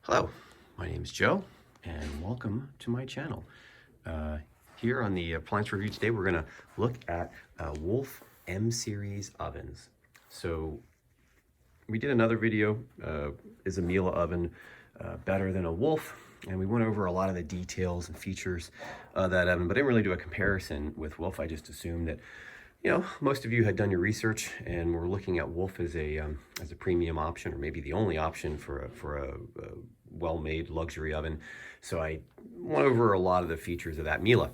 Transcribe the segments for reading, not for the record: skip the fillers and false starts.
Hello, my name is Joe, and welcome to my channel. Here on the appliance review today, we're going to look at Wolf M-Series ovens. So we did another video, is a Miele oven better than a Wolf? And we went over a lot of the details and features of that oven, but I didn't really do a comparison with Wolf. I just assumed that most of you had done your research and were looking at Wolf as a premium option, or maybe the only option for a well-made luxury oven. So I went over a lot of the features of that Miele.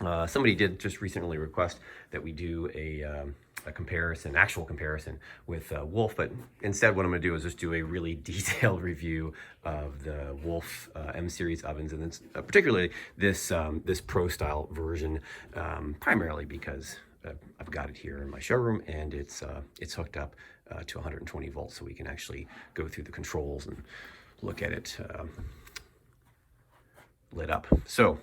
Somebody did just recently request that we do a comparison, actual comparison with Wolf, but instead what I'm going to do is just do a really detailed review of the Wolf M-Series ovens, and then particularly this Pro style version, primarily because I've got it here in my showroom, and it's hooked up to 120 volts, so we can actually go through the controls and look at it lit up. So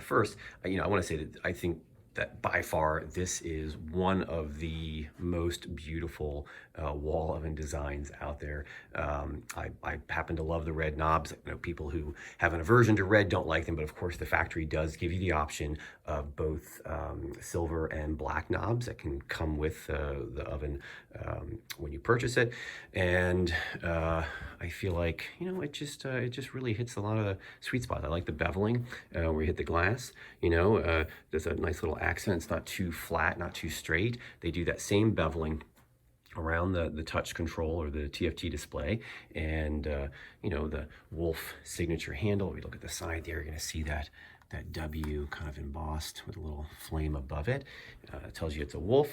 first, I want to say that I think that by far this is one of the most beautiful wall oven designs out there. I happen to love the red knobs. I know people who have an aversion to red don't like them, but of course the factory does give you the option of both silver and black knobs that can come with the oven when you purchase it. And I feel like, it just really hits a lot of sweet spots. I like the beveling where you hit the glass. There's a nice little accent. It's not too flat, not too straight. They do that same beveling around the touch control or the TFT display, and the Wolf signature handle. We look at the side there, you're going to see that W kind of embossed with a little flame above it. It tells you it's a Wolf.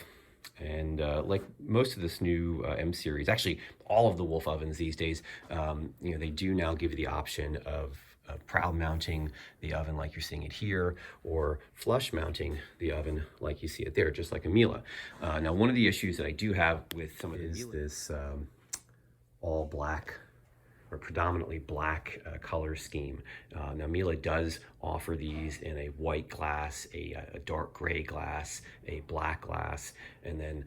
And like most of this new M-Series, actually all of the Wolf ovens these days, they do now give you the option of proud mounting the oven like you're seeing it here, or flush mounting the oven like you see it there, just like a Miele. Now, one of the issues that I do have with some of this all black or predominantly black color scheme. Now Miele does offer these in a white glass, a dark gray glass, a black glass, and then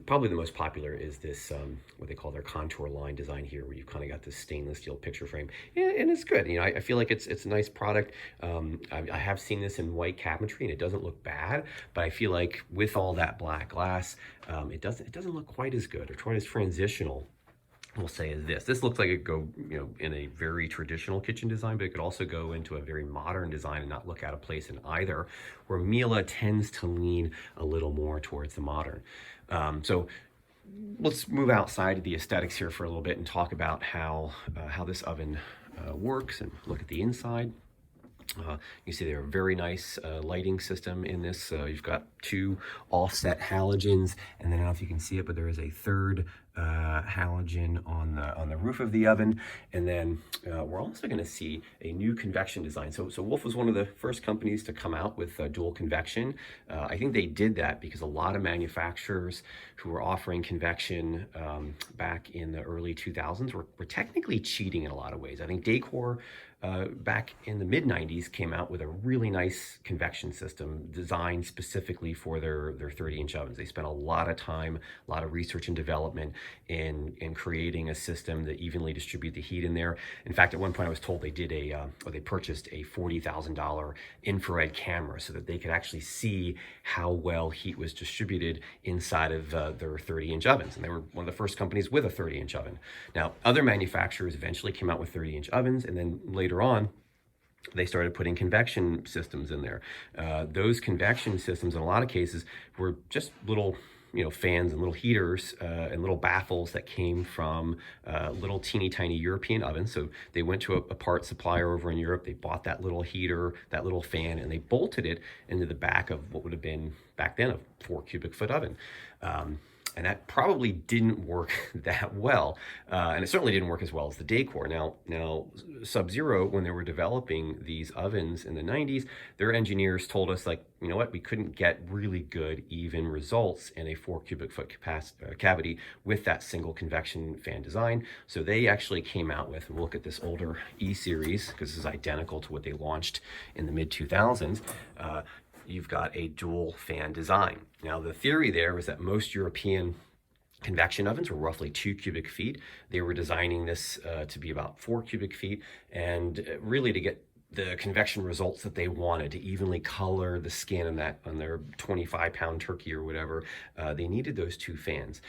probably the most popular is this, what they call their contour line design here, where you've kind of got this stainless steel picture frame. And it's good. I feel like it's a nice product. I have seen this in white cabinetry, and it doesn't look bad, but I feel like with all that black glass, it doesn't look quite as good or quite as transitional, we'll say, is this. This looks like it go, in a very traditional kitchen design, but it could also go into a very modern design and not look out of place in either, where Miele tends to lean a little more towards the modern. So let's move outside of the aesthetics here for a little bit and talk about how this oven works and look at the inside. You see there a very nice lighting system in this. You've got two offset halogens, and then I don't know if you can see it, but there is a third halogen on the roof of the oven. And then we're also going to see a new convection design. So Wolf was one of the first companies to come out with dual convection. I think they did that because a lot of manufacturers who were offering convection back in the early 2000s were technically cheating in a lot of ways. I think Decor back in the mid-90s came out with a really nice convection system designed specifically for their 30-inch ovens. They spent a lot of time, a lot of research and development in creating a system that evenly distribute the heat in there. In fact, at one point I was told they did they purchased a $40,000 infrared camera so that they could actually see how well heat was distributed inside of their 30-inch ovens. And they were one of the first companies with a 30-inch oven. Now, other manufacturers eventually came out with 30-inch ovens, and then later on, they started putting convection systems in there. Those convection systems, in a lot of cases, were just little fans and little heaters and little baffles that came from little teeny tiny European ovens. So they went to a part supplier over in Europe, they bought that little heater, that little fan, and they bolted it into the back of what would have been, back then, a 4 cubic foot oven. And that probably didn't work that well. And it certainly didn't work as well as the Decor. Now Sub-Zero, when they were developing these ovens in the 90s, their engineers told us, like, you know what, we couldn't get really good, even results in a 4 cubic foot cavity with that single convection fan design. So they actually came out with, and we'll look at this older E-Series, because this is identical to what they launched in the mid-2000s. You've got a dual fan design. Now, the theory there was that most European Convection ovens were roughly 2 cubic feet. They were designing this to be about 4 cubic feet, and really to get the convection results that they wanted to evenly color the skin on their 25-pound turkey or whatever, they needed those 2 fans.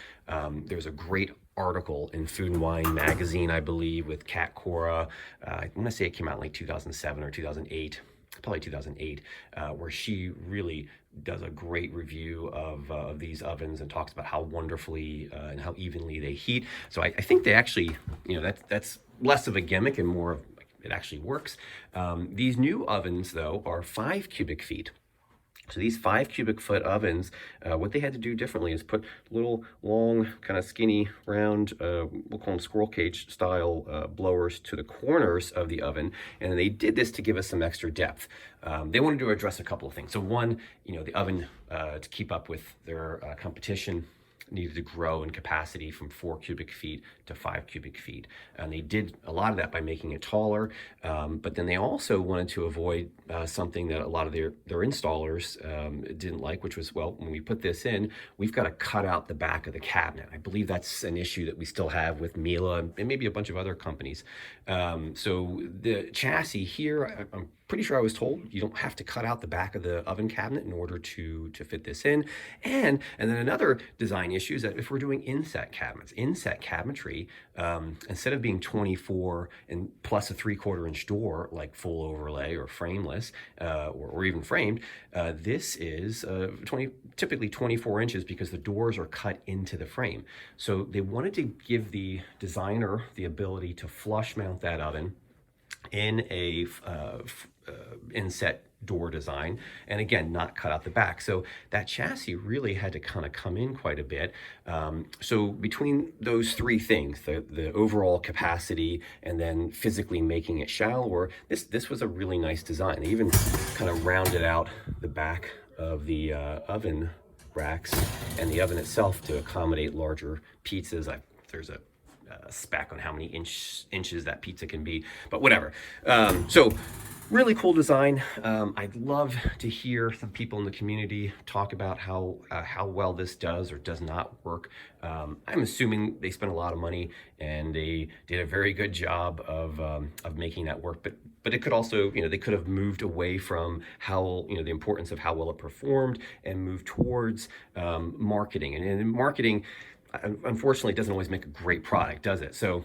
There's a great article in Food and Wine magazine, I believe, with Kat Cora. I want to say it came out in like 2007 or 2008. Probably 2008, where she really does a great review of these ovens and talks about how wonderfully and how evenly they heat. So I think they actually, that's less of a gimmick and more of like, it actually works. These new ovens, though, are 5 cubic feet. So these 5 cubic foot ovens, what they had to do differently is put little long, kind of skinny, round, we'll call them squirrel cage style blowers to the corners of the oven. And they did this to give us some extra depth. They wanted to address a couple of things. So one, the oven, to keep up with their competition, needed to grow in capacity from 4 cubic feet to 5 cubic feet. And they did a lot of that by making it taller. But then they also wanted to avoid something that a lot of their installers didn't like, which was, well, when we put this in, we've got to cut out the back of the cabinet. I believe that's an issue that we still have with Miele and maybe a bunch of other companies. So the chassis here, I'm pretty sure I was told you don't have to cut out the back of the oven cabinet in order to fit this in. And then another design issue is that if we're doing inset cabinets, inset cabinetry, instead of being 24 and plus a 3/4 inch door, like full overlay or frameless, or even framed, this is typically 24 inches because the doors are cut into the frame. So they wanted to give the designer the ability to flush mount that oven in a inset door design, and again, not cut out the back. So that chassis really had to kind of come in quite a bit. So between those 3 things, the overall capacity and then physically making it shallower, this was a really nice design. They even kind of rounded out the back of the oven racks and the oven itself to accommodate larger pizzas. There's a spec on how many inches that pizza can be, but whatever. So really cool design. I'd love to hear some people in the community talk about how well this does or does not work. I'm assuming they spent a lot of money and they did a very good job of making that work. But it could also, they could have moved away from how, the importance of how well it performed and moved towards marketing. And in marketing, unfortunately, it doesn't always make a great product, does it? So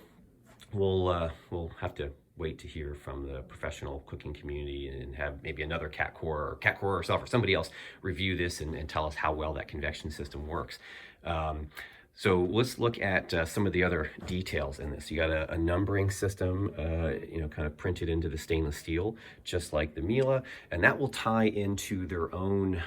we'll have to wait to hear from the professional cooking community and have maybe another Kat Cora herself or somebody else review this and tell us how well that convection system works. So let's look at some of the other details in this. You got a numbering system, kind of printed into the stainless steel, just like the Miele, and that will tie into their own,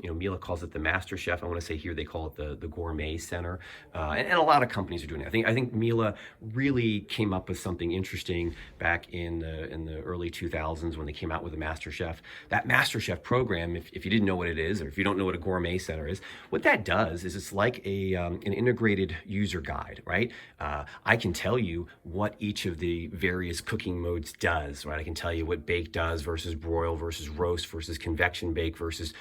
Miele calls it the Master Chef. I want to say here they call it the Gourmet Center, and a lot of companies are doing it. I think Miele really came up with something interesting back in the early 2000s when they came out with the Master Chef. That Master Chef program, if you didn't know what it is, or if you don't know what a Gourmet Center is, what that does is it's like an integrated user guide, right? I can tell you what each of the various cooking modes does, right? I can tell you what bake does versus broil versus roast versus convection bake versus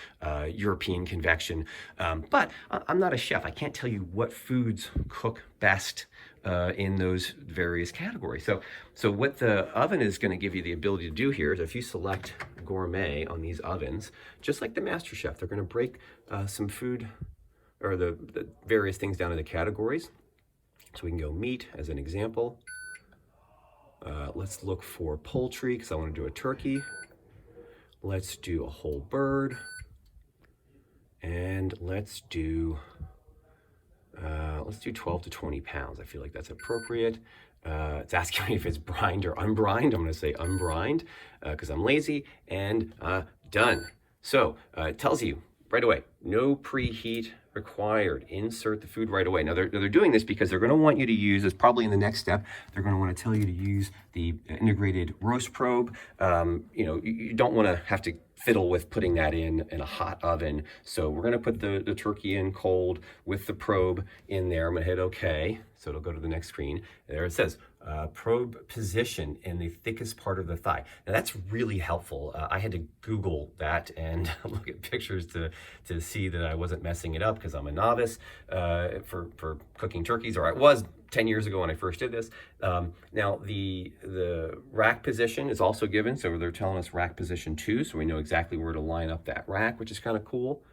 European convection. But I'm not a chef. I can't tell you what foods cook best in those various categories. So what the oven is going to give you the ability to do here is if you select Gourmet on these ovens, just like the Master Chef, they're going to break some food or the various things down into categories. So we can go meat as an example. Let's look for poultry because I want to do a turkey. Let's do a whole bird. And let's do 12 to 20 pounds. I feel like that's appropriate. It's asking me if it's brined or unbrined. I'm going to say unbrined because I'm lazy, and done. So it tells you right away, no preheat required. Insert the food right away. Now they're doing this because they're going to want you to use, this probably in the next step, they're going to want to tell you to use the integrated roast probe. You don't want to have to fiddle with putting that in a hot oven. So we're going to put the turkey in cold with the probe in there. I'm going to hit OK. So it'll go to the next screen. There it says, probe position in the thickest part of the thigh. Now that's really helpful. I had to Google that and look at pictures to see that I wasn't messing it up, because I'm a novice for cooking turkeys, or I was 10 years ago when I first did this. Now the rack position is also given, so they're telling us rack position 2, so we know exactly where to line up that rack, which is kind of cool.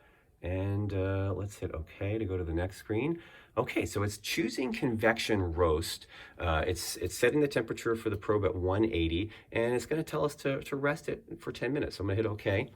And let's hit OK to go to the next screen. Okay, so it's choosing convection roast. It's setting the temperature for the probe at 180, and it's going to tell us to rest it for 10 minutes. So I'm going to hit OK,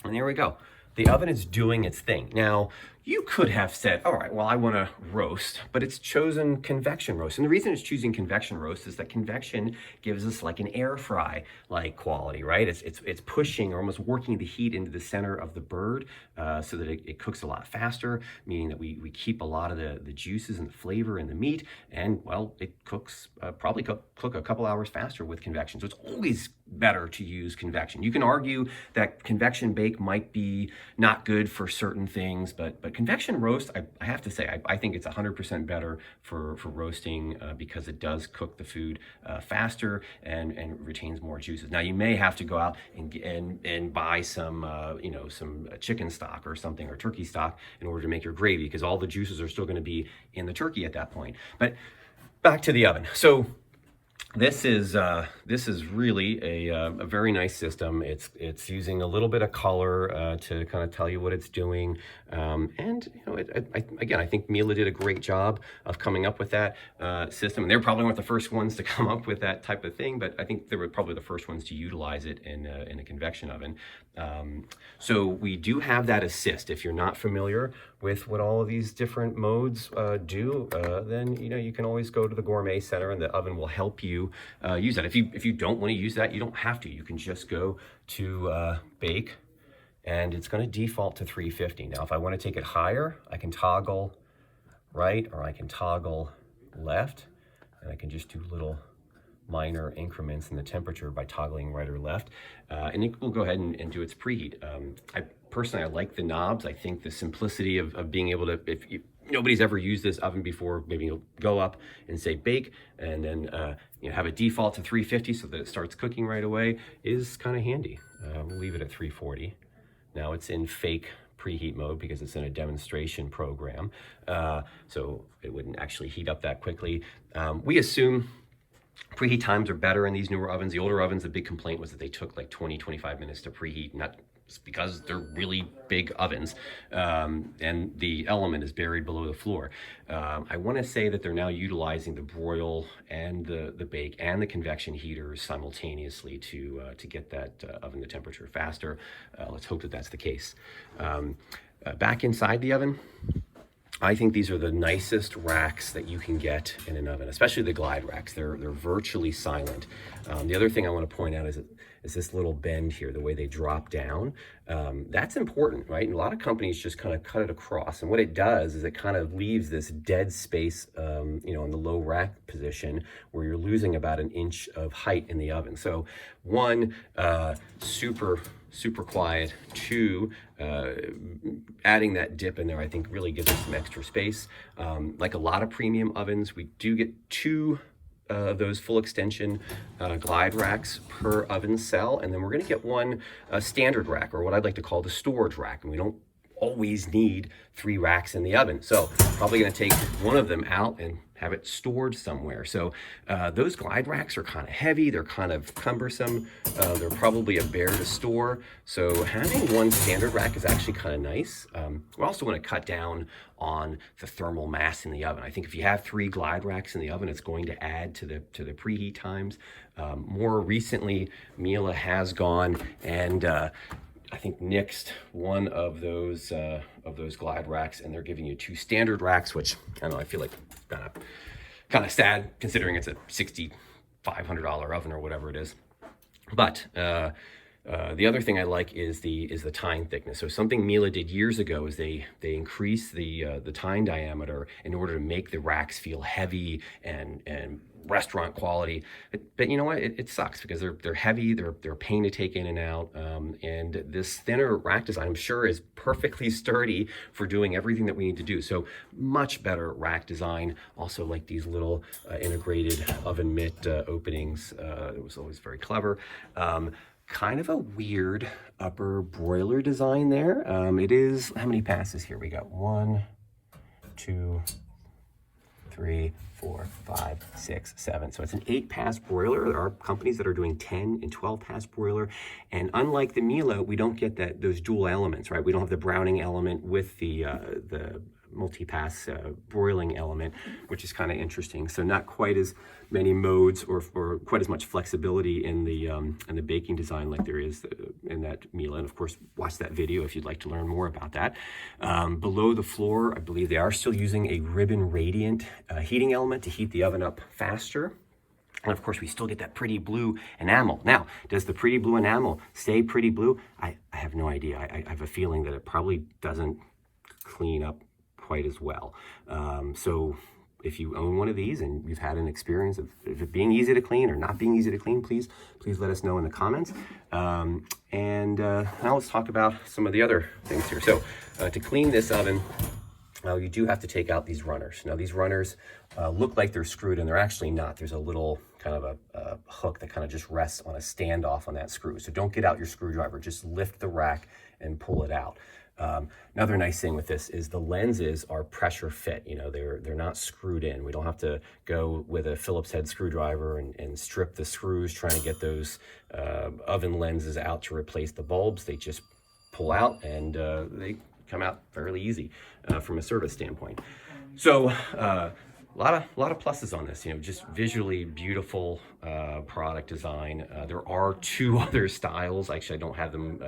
and there we go. The oven is doing its thing. Now, you could have said, all right, well, I want to roast, but it's chosen convection roast. And the reason it's choosing convection roast is that convection gives us like an air fry like quality, right? It's pushing or almost working the heat into the center of the bird so that it cooks a lot faster, meaning that we keep a lot of the juices and the flavor in the meat. And well, it cooks, probably cook a couple hours faster with convection. So it's always better to use convection. You can argue that convection bake might be not good for certain things, but convection roast, I have to say, I think it's 100% better for roasting because it does cook the food faster and retains more juices. Now you may have to go out and buy some some chicken stock or something, or turkey stock, in order to make your gravy, because all the juices are still going to be in the turkey at that point. But back to the oven. So this is really a very nice system. It's using a little bit of color to kind of tell you what it's doing, and again, I think Miele did a great job of coming up with that system. And they're probably weren't the first ones to come up with that type of thing, but I think they were probably the first ones to utilize it in a convection oven. So we do have that assist. If you're not familiar with what all of these different modes do, then you can always go to the Gourmet Center, and the oven will help you use that. If you don't want to use that, you don't have to. You can just go to bake, and it's going to default to 350. Now, if I want to take it higher, I can toggle right, or I can toggle left, and I can just do little minor increments in the temperature by toggling right or left, and it will go ahead and do its preheat. I like the knobs. I think the simplicity of being able to, if nobody's ever used this oven before, maybe you'll go up and say bake, and then have a default to 350 so that it starts cooking right away, is kind of handy. We'll leave it at 340. Now it's in fake preheat mode because it's in a demonstration program, so it wouldn't actually heat up that quickly. We assume preheat times are better in these newer ovens. The older ovens, the big complaint was that they took like 20-25 minutes to preheat, and that's because they're really big ovens, and the element is buried below the floor. I want to say that they're now utilizing the broil and the bake and the convection heaters simultaneously to get that oven to temperature faster. Let's hope that that's the case. Back inside the oven, I think these are the nicest racks that you can get in an oven, especially the glide racks. They're virtually silent. The other thing I want to point out is this little bend here, the way they drop down. That's important, right? And a lot of companies just kind of cut it across. And what it does is it kind of leaves this dead space, in the low rack position, where you're losing about an inch of height in the oven. So one, super quiet. Two, adding that dip in there, I think, really gives us some extra space. Like a lot of premium ovens, we do get two those full extension glide racks per oven cell, and then we're going to get one standard rack, or what I'd like to call the storage rack, and we don't always need 3 racks in the oven, so probably going to take one of them out and have it stored somewhere. So those glide racks are kind of heavy, they're kind of cumbersome, they're probably a bear to store, so having one standard rack is actually kind of nice. We also want to cut down on the thermal mass in the oven. I think if you have 3 glide racks in the oven, it's going to add to the preheat times. More recently, Miele has gone and I think nixed one of those glide racks, and they're giving you 2 standard racks, which I don't know, I feel like kind of sad considering it's a $6,500 oven or whatever it is. But The other thing I like is the tine thickness. So something Miele did years ago is they increased the tine diameter in order to make the racks feel heavy and restaurant quality. But you know what? It sucks because they're heavy. They're a pain to take in and out. And this thinner rack design, I'm sure, is perfectly sturdy for doing everything that we need to do. So much better rack design. Also like these little integrated oven mitt openings. It was always very clever. Kind of a weird upper broiler design there. It is, how many passes here? We got 1, 2, 3, 4, 5, 6, 7. So it's an 8-pass broiler. There are companies that are doing 10 and 12-pass broiler. And unlike the Miele, we don't get those dual elements, right? We don't have the browning element with the multi-pass broiling element, which is kind of interesting. So not quite as many modes or quite as much flexibility in the baking design like there is in that Miele. And of course, watch that video if you'd like to learn more about that. Below the floor, I believe they are still using a ribbon radiant heating element to heat the oven up faster. And of course, we still get that pretty blue enamel. Now, does the pretty blue enamel stay pretty blue? I have no idea. I have a feeling that it probably doesn't clean up quite as well. So if you own one of these and you've had an experience of it being easy to clean or not being easy to clean, please let us know in the comments. Now let's talk about some of the other things here. So to clean this oven, you do have to take out these runners. Now these runners look like they're screwed and they're actually not. There's a little kind of a hook that kind of just rests on a standoff on that screw. So don't get out your screwdriver, just lift the rack and pull it out. Another nice thing with this is the lenses are pressure fit. You know, they're not screwed in. We don't have to go with a Phillips head screwdriver and strip the screws trying to get those oven lenses out to replace the bulbs. They just pull out and they come out fairly easy from a service standpoint. So a lot of pluses on this, you know, just visually beautiful product design. There are 2 other styles. Actually, I don't have them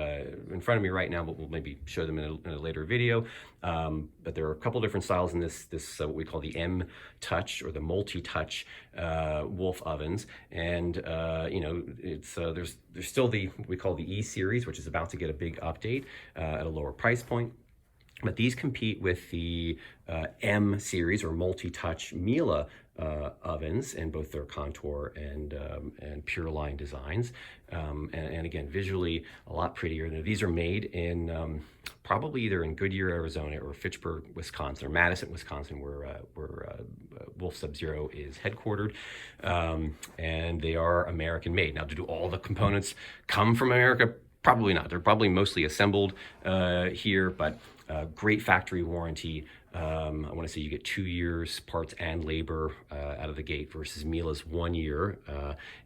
in front of me right now, but we'll maybe show them in a later video. But there are a couple different styles in this what we call the M Touch or the multi-touch Wolf ovens. And you know, it's there's still we call the E series, which is about to get a big update at a lower price point. But these compete with the M series or multi-touch Miele ovens in both their contour and pure line designs. And again, visually a lot prettier. Now, these are made in probably either in Goodyear, Arizona or Fitchburg, Wisconsin, or Madison, Wisconsin, where Wolf Sub-Zero is headquartered. And they are American made. Now, do all the components come from America? Probably not. They're probably mostly assembled here, but great factory warranty. I want to say you get 2 years parts and labor out of the gate versus Miele's 1 year.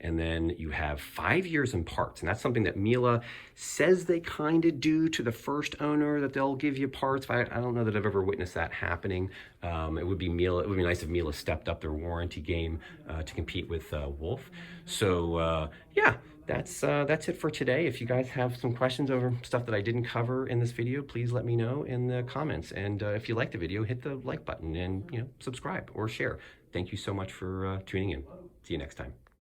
And then you have 5 years in parts. And that's something that Miele says they kind of do to the first owner, that they'll give you parts. But I don't know that I've ever witnessed that happening. It would be nice if Miele stepped up their warranty game to compete with Wolf. So yeah. That's it for today. If you guys have some questions over stuff that I didn't cover in this video, please let me know in the comments. And if you like the video, hit the like button and subscribe or share. Thank you so much for tuning in. See you next time.